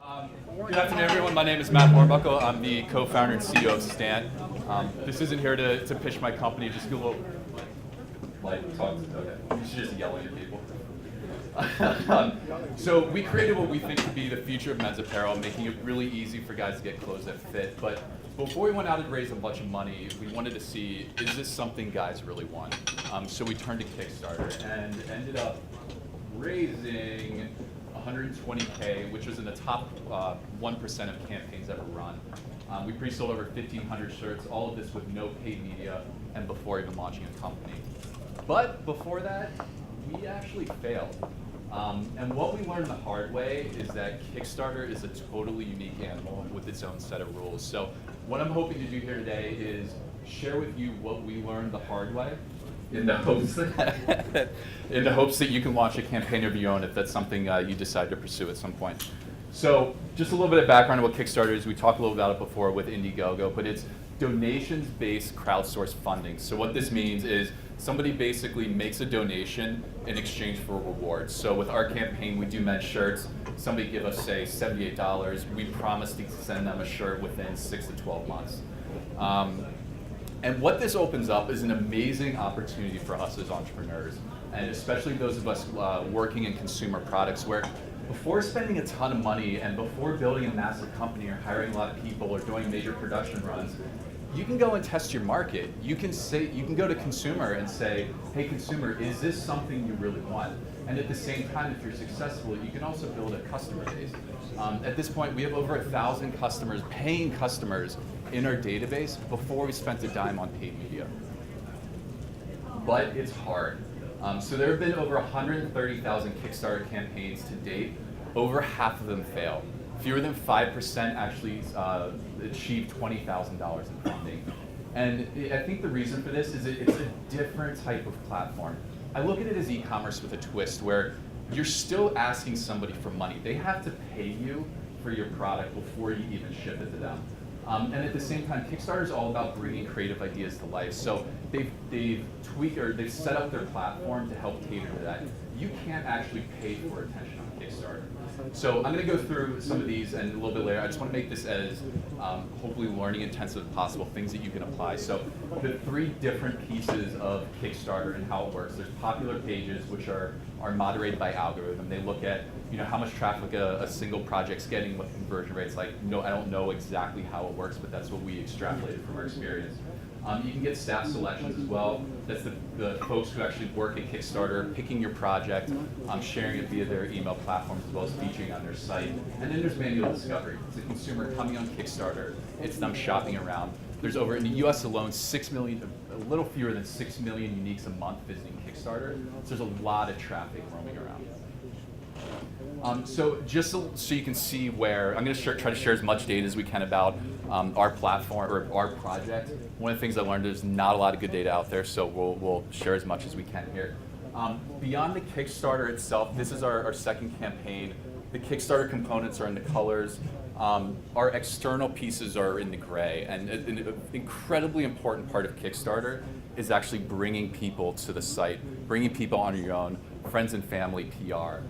Good afternoon, everyone. My name is Matt Hornbuckle. I'm the co-founder and CEO of Stan. This isn't here to pitch my company, just do a little like talk. Okay, you should just yelling at people. So we created what we think to be the future of men's apparel, making it really easy for guys to get clothes that fit. But before we went out and raised a bunch of money, we wanted to see, is this something guys really want? So we turned to Kickstarter and ended up raising 120K, which was in the top 1% of campaigns ever run. We pre-sold over 1,500 shirts, all of this with no paid media and before even launching a company. But before that, we actually failed. And what we learned the hard way is that Kickstarter is a totally unique animal with its own set of rules. So what I'm hoping to do here today is share with you what we learned the hard way in the hopes that you can launch a campaign of your own if that's something you decide to pursue at some point. So just a little bit of background on what Kickstarter is. We talked a little about it before with Indiegogo, but it's donations-based crowdsourced funding. So what this means is somebody basically makes a donation in exchange for a reward. So with our campaign, we do men's shirts. Somebody give us, say, $78. We promise to send them a shirt within 6 to 12 months. And what this opens up is an amazing opportunity for us as entrepreneurs, and especially those of us working in consumer products, where before spending a ton of money and before building a massive company or hiring a lot of people or doing major production runs, you can go and test your market. You can go to consumer and say, hey consumer, is this something you really want? And at the same time, if you're successful, you can also build a customer base. At this point, we have over 1,000 customers, paying customers in our database before we spent a dime on paid media. But it's hard. So there have been over 130,000 Kickstarter campaigns to date. Over half of them fail. Fewer than 5% actually achieve $20,000 in funding. And I think the reason for this is it's a different type of platform. I look at it as e-commerce with a twist where you're still asking somebody for money. They have to pay you for your product before you even ship it to them. And at the same time, Kickstarter is all about bringing creative ideas to life. So they've tweaked or they've set up their platform to help cater to that. You can't actually pay for attention on Kickstarter. So I'm going to go through some of these and a little bit later. I just want to make this as hopefully learning intensive as possible, things that you can apply. So the 3 different pieces of Kickstarter and how it works. There's popular pages, which are moderated by algorithm. They look at how much traffic a single project's getting, what conversion rates like. No, I don't know exactly how it works, but that's what we extrapolated from our experience. You can get staff selections as well. That's the folks who actually work at Kickstarter, picking your project, sharing it via their email platforms as well as featuring on their site. And then there's manual discovery. It's a consumer coming on Kickstarter. It's them shopping around. There's over, in the US alone, 6 million, a little fewer than 6 million uniques a month visiting Kickstarter. So there's a lot of traffic roaming around. So just so you can see where, I'm going to try to share as much data as we can about our platform or our project. One of the things I learned is not a lot of good data out there, so we'll share as much as we can here. Beyond the Kickstarter itself, this is our second campaign. The Kickstarter components are in the colors. Our external pieces are in the gray, and an incredibly important part of Kickstarter is actually bringing people to the site, bringing people on your own, friends and family, PR.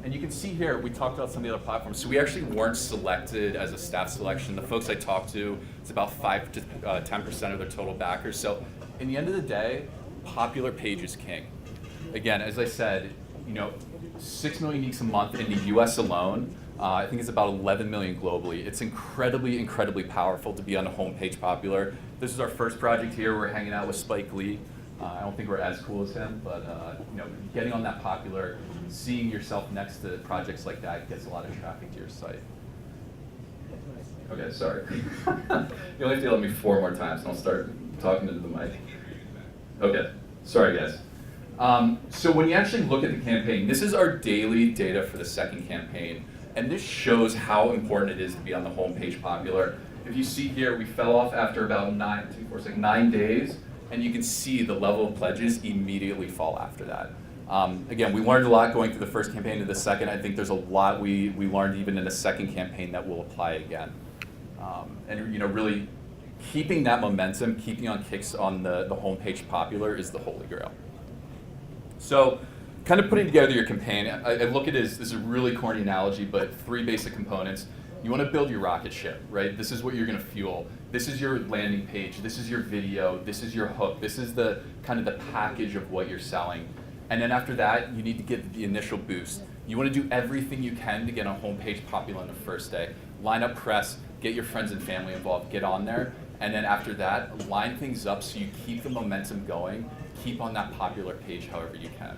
And you can see here, we talked about some of the other platforms. So we actually weren't selected as a staff selection. The folks I talked to, it's about 5 to 10% of their total backers. So in the end of the day, popular page is king. Again, as I said, 6 million uniques a month in the US alone. I think it's about 11 million globally. It's incredibly, incredibly powerful to be on the homepage popular. This is our first project here. We're hanging out with Spike Lee. I don't think we're as cool as him, but getting on that popular, seeing yourself next to projects like that gets a lot of traffic to your site. Okay, sorry. You only have to let me 4 more times and I'll start talking into the mic. Okay, sorry guys. So when you actually look at the campaign, this is our daily data for the second campaign, and this shows how important it is to be on the homepage popular. If you see here, we fell off after about 9 days, and you can see the level of pledges immediately fall after that. Again, we learned a lot going through the first campaign to the second. I think there's a lot we learned even in the second campaign that will apply again. And really keeping that momentum, keeping on the homepage popular is the holy grail. So kind of putting together your campaign, I look at it as, this is a really corny analogy, but 3 basic components. You want to build your rocket ship, right? This is what you're going to fuel. This is your landing page. This is your video. This is your hook. This is the kind of the package of what you're selling. And then after that, you need to get the initial boost. You want to do everything you can to get a homepage popular on the first day. Line up press, get your friends and family involved, get on there. And then after that, line things up so you keep the momentum going, keep on that popular page however you can.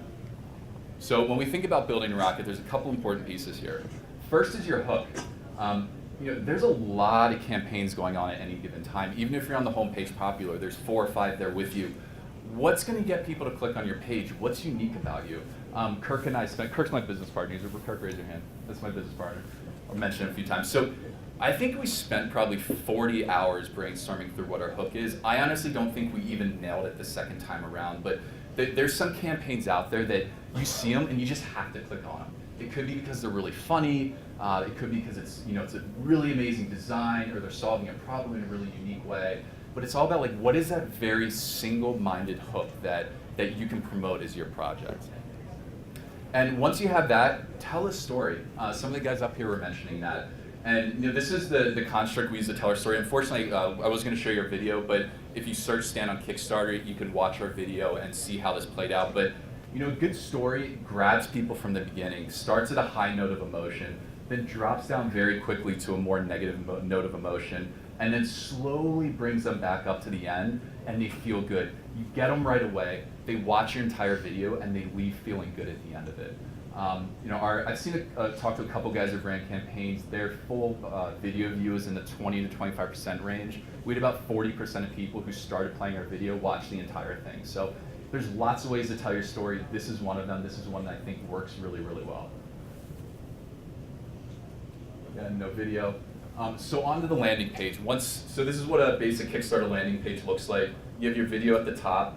So when we think about building a rocket, there's a couple important pieces here. First is your hook. There's a lot of campaigns going on at any given time. Even if you're on the homepage popular, there's 4 or 5 there with you. What's going to get people to click on your page? What's unique about you? Kirk and I spent, Kirk's my business partner. Kirk, raise your hand. That's my business partner. I'll mention it a few times. So I think we spent probably 40 hours brainstorming through what our hook is. I honestly don't think we even nailed it the second time around, but there's some campaigns out there that you see them and you just have to click on them. It could be because they're really funny. It could be because it's a really amazing design, or they're solving a problem in a really unique way. But it's all about like, what is that very single-minded hook that you can promote as your project? And once you have that, tell a story. Some of the guys up here were mentioning that. And this is the construct we use to tell our story. Unfortunately, I was going to show you our video, but if you search Stan on Kickstarter, you can watch our video and see how this played out. But a good story grabs people from the beginning, starts at a high note of emotion, then drops down very quickly to a more negative note of emotion, and then slowly brings them back up to the end, and they feel good. You get them right away, they watch your entire video, and they leave feeling good at the end of it. I've seen talked to a couple guys who ran campaigns. Their full video view is in the 20 to 25% range. We had about 40% of people who started playing our video watch the entire thing. So there's lots of ways to tell your story. This is one of them. This is one that I think works really, really well. Again, no video. So onto the landing page. So this is what a basic Kickstarter landing page looks like. You have your video at the top.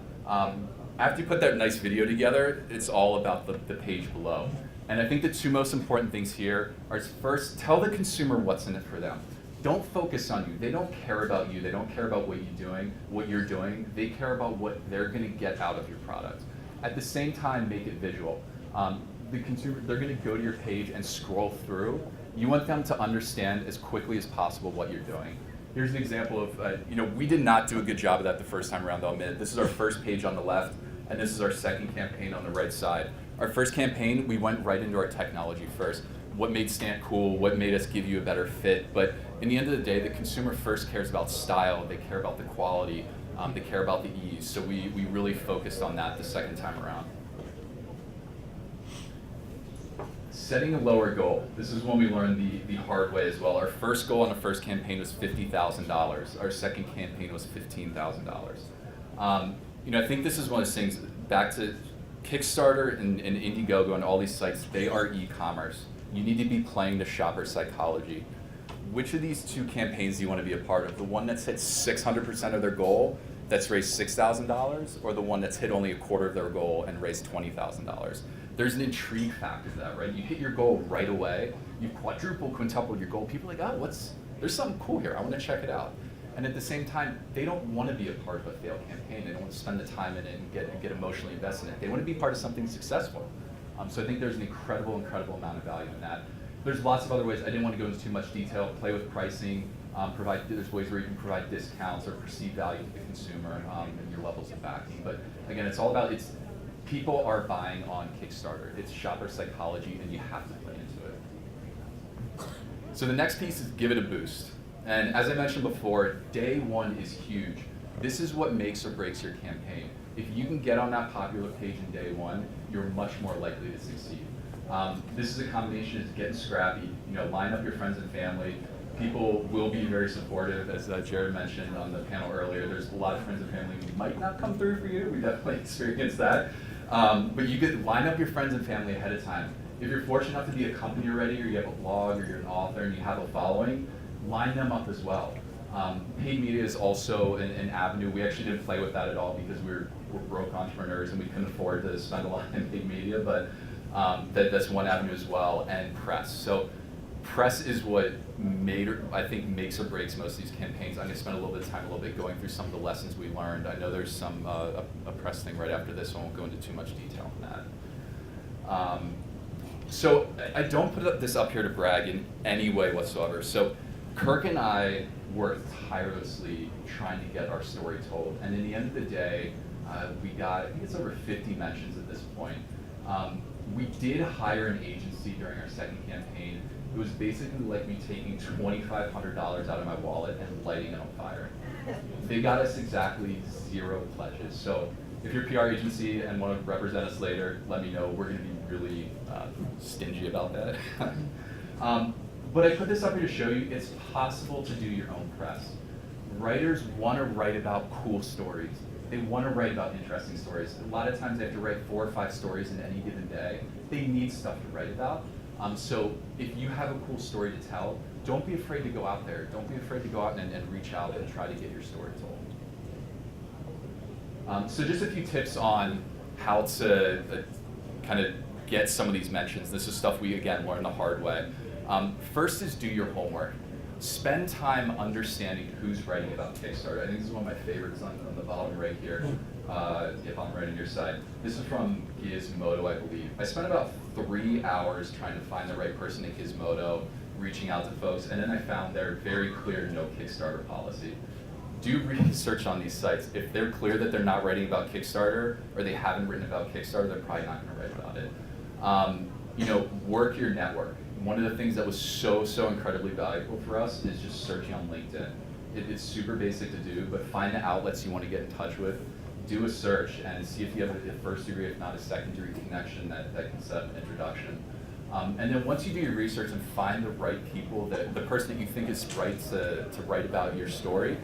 After you put that nice video together, it's all about the page below. And I think the 2 most important things here are, first, tell the consumer what's in it for them. Don't focus on you. They don't care about you. They don't care about what you're doing. They care about what they're going to get out of your product. At the same time, make it visual. The consumer, they're going to go to your page and scroll through. You want them to understand as quickly as possible what you're doing. Here's an example of, we did not do a good job of that the first time around, I'll admit. This is our first page on the left, and this is our second campaign on the right side. Our first campaign, we went right into our technology first. What made Stan cool, what made us give you a better fit. But in the end of the day, the consumer first cares about style, they care about the quality, they care about the ease. So we really focused on that the second time around. Setting a lower goal. This is when we learned the hard way as well. Our first goal on the first campaign was $50,000. Our second campaign was $15,000. I think this is one of those things, back to Kickstarter and Indiegogo and all these sites, they are e-commerce. You need to be playing the shopper psychology. Which of these 2 campaigns do you want to be a part of? The one that's hit 600% of their goal, that's raised $6,000, or the one that's hit only a quarter of their goal and raised $20,000? There's an intrigue factor to that, right? You hit your goal right away, you quintupled your goal. People are like, oh, there's something cool here. I want to check it out. And at the same time, they don't want to be a part of a failed campaign. They don't want to spend the time in it and get emotionally invested in it. They want to be part of something successful. So I think there's an incredible amount of value in that. There's lots of other ways. I didn't want to go into too much detail. Play with pricing. There's ways where you can provide discounts or perceived value to the consumer and your levels of backing. But again, it's all about people are buying on Kickstarter. It's shopper psychology, and you have to play into it. So the next piece is give it a boost. And as I mentioned before, day 1 is huge. This is what makes or breaks your campaign. If you can get on that popular page in day 1, you're much more likely to succeed. This is a combination of getting scrappy, line up your friends and family. People will be very supportive, as Jared mentioned on the panel earlier. There's a lot of friends and family who might not come through for you. We definitely experienced that. But you could line up your friends and family ahead of time. If you're fortunate enough to be a company already, or you have a blog, or you're an author and you have a following, line them up as well. Paid media is also an avenue. We actually didn't play with that at all because we're broke entrepreneurs and we couldn't afford to spend a lot in paid media, but that's one avenue as well, and press. So press is what I think makes or breaks most of these campaigns. I'm going to spend a little bit of time going through some of the lessons we learned. I know there's some a press thing right after this, so I won't go into too much detail on that. So I don't put this up here to brag in any way whatsoever. So Kirk and I worked tirelessly trying to get our story told. And in the end of the day, we got, I think it's over 50 mentions at this point. We did hire an agency during our second campaign. It was basically like me taking $2,500 out of my wallet and lighting it on fire. They got us exactly 0 pledges. So if you're a PR agency and want to represent us later, let me know. We're going to be really stingy about that. But I put this up here to show you it's possible to do your own press. Writers want to write about cool stories. They want to write about interesting stories. A lot of times they have to write 4 or 5 stories in any given day. They need stuff to write about. So if you have a cool story to tell, don't be afraid to go out there. Don't be afraid to go out and reach out and try to get your story told. So just a few tips on how to kind of get some of these mentions. This is stuff we, again, learned the hard way. First is do your homework. Spend time understanding who's writing about Kickstarter. I think this is one of my favorites on the bottom right here, if I'm right on your side. This is from Gizmodo, I believe. I spent about 3 hours trying to find the right person at Gizmodo, reaching out to folks, and then I found their very clear no Kickstarter policy. Do research on these sites. If they're clear that they're not writing about Kickstarter, or they haven't written about Kickstarter, they're probably not going to write about it. Work your network. One of the things that was so incredibly valuable for us is just searching on LinkedIn. It's super basic to do, but find the outlets you want to get in touch with, do a search, and see if you have a first degree, if not a second degree connection that can set up an introduction. And then once you do your research and find the right people, the person that you think is right to write about your story,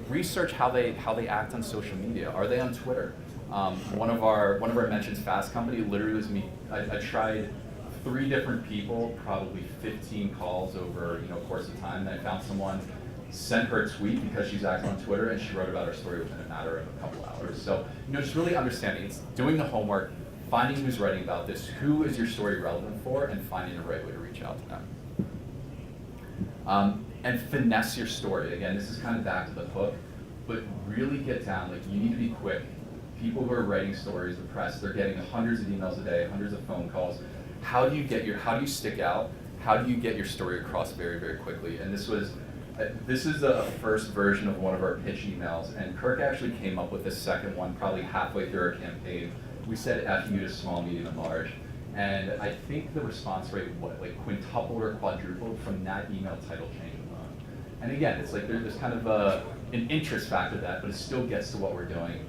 research how they act on social media. Are they on Twitter? One of our mentions, Fast Company, literally was me. I tried 3 different people, probably 15 calls over a course of time. And I found someone, sent her a tweet because she's active on Twitter, and she wrote about her story within a matter of a couple hours. So just really understanding, it's doing the homework, finding who's writing about this, who is your story relevant for, and finding the right way to reach out to them. And finesse your story. Again, this is kind of back to the hook, but really get down, you need to be quick. People who are writing stories, the press, they're getting hundreds of emails a day, hundreds of phone calls. How do you stick out? How do you get your story across very, very quickly? And this is a first version of one of our pitch emails, and Kirk actually came up with this second one probably halfway through our campaign. We said F you to small, medium, and large. And I think the response rate, quintupled or quadrupled from that email title change alone. And again, it's there's kind of an interest factor to that, but it still gets to what we're doing.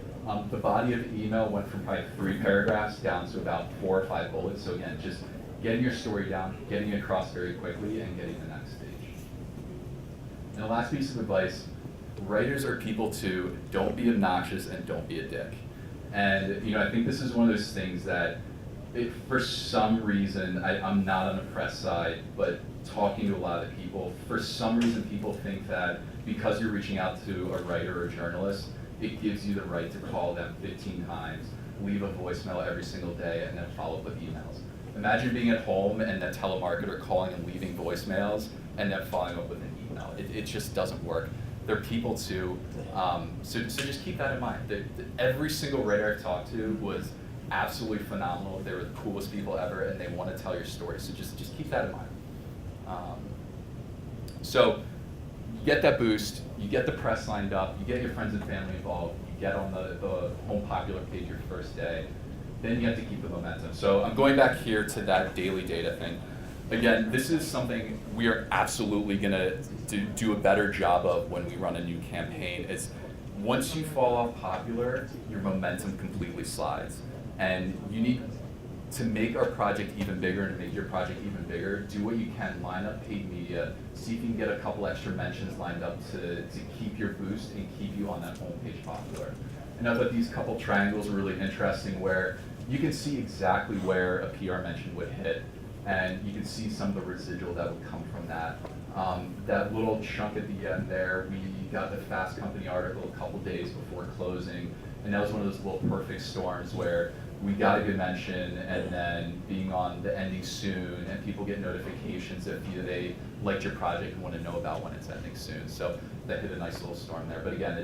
The body of the email went from probably 3 paragraphs down to about 4 or 5 bullets. So again, just getting your story down, getting it across very quickly, and getting to the next stage. And the last piece of advice, writers are people too. Don't be obnoxious and don't be a dick. And I think this is one of those things that, for some reason, I'm not on the press side, but talking to a lot of people, for some reason people think that because you're reaching out to a writer or a journalist, it gives you the right to call them 15 times, leave a voicemail every single day, and then follow up with emails. Imagine being at home and a telemarketer calling and leaving voicemails and then following up with an email. It just doesn't work. They're people too, so just keep that in mind. Every single writer I've talked to was absolutely phenomenal. They were the coolest people ever, and they want to tell your story. So just keep that in mind. So you get that boost, you get the press lined up, you get your friends and family involved, you get on the home popular page your first day, then you have to keep the momentum. So I'm going back here to that daily data thing. Again, this is something we are absolutely gonna do a better job of when we run a new campaign. Is once you fall off popular, your momentum completely slides. And you need to make our project even bigger and to make your project even bigger, do what you can, line up paid media, see if you can get a couple extra mentions lined up to keep your boost and keep you on that homepage popular. And I thought these couple triangles were really interesting where you can see exactly where a PR mention would hit, and you can see some of the residual that would come from that. That little chunk at the end there, we got the Fast Company article a couple days before closing, and that was one of those little perfect storms where we got a good mention, and then being on the ending soon, and people get notifications if they liked your project and want to know about when it's ending soon. So that hit a nice little storm there. But again,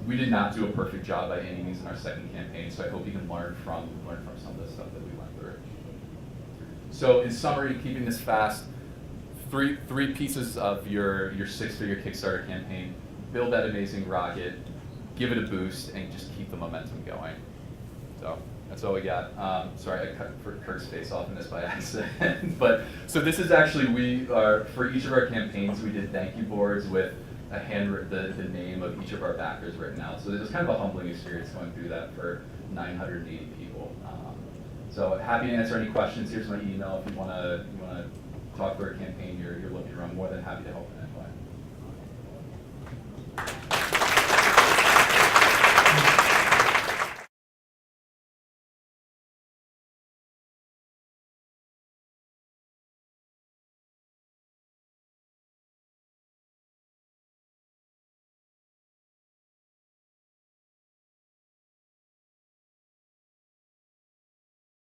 we did not do a perfect job by any means in our second campaign, so I hope you can learn from some of the stuff that we went through. So in summary, keeping this fast, three pieces of your 6-figure Kickstarter campaign: build that amazing rocket, give it a boost, and just keep the momentum going. So that's all we got. Sorry, I cut Kirk's face off in this by accident. But so this is actually, for each of our campaigns, we did thank you boards with the name of each of our backers written out. So it was kind of a humbling experience going through that for 980 people. So happy to answer any questions. Here's my email if you want to talk through a campaign you're looking to run. More than happy to help in any way.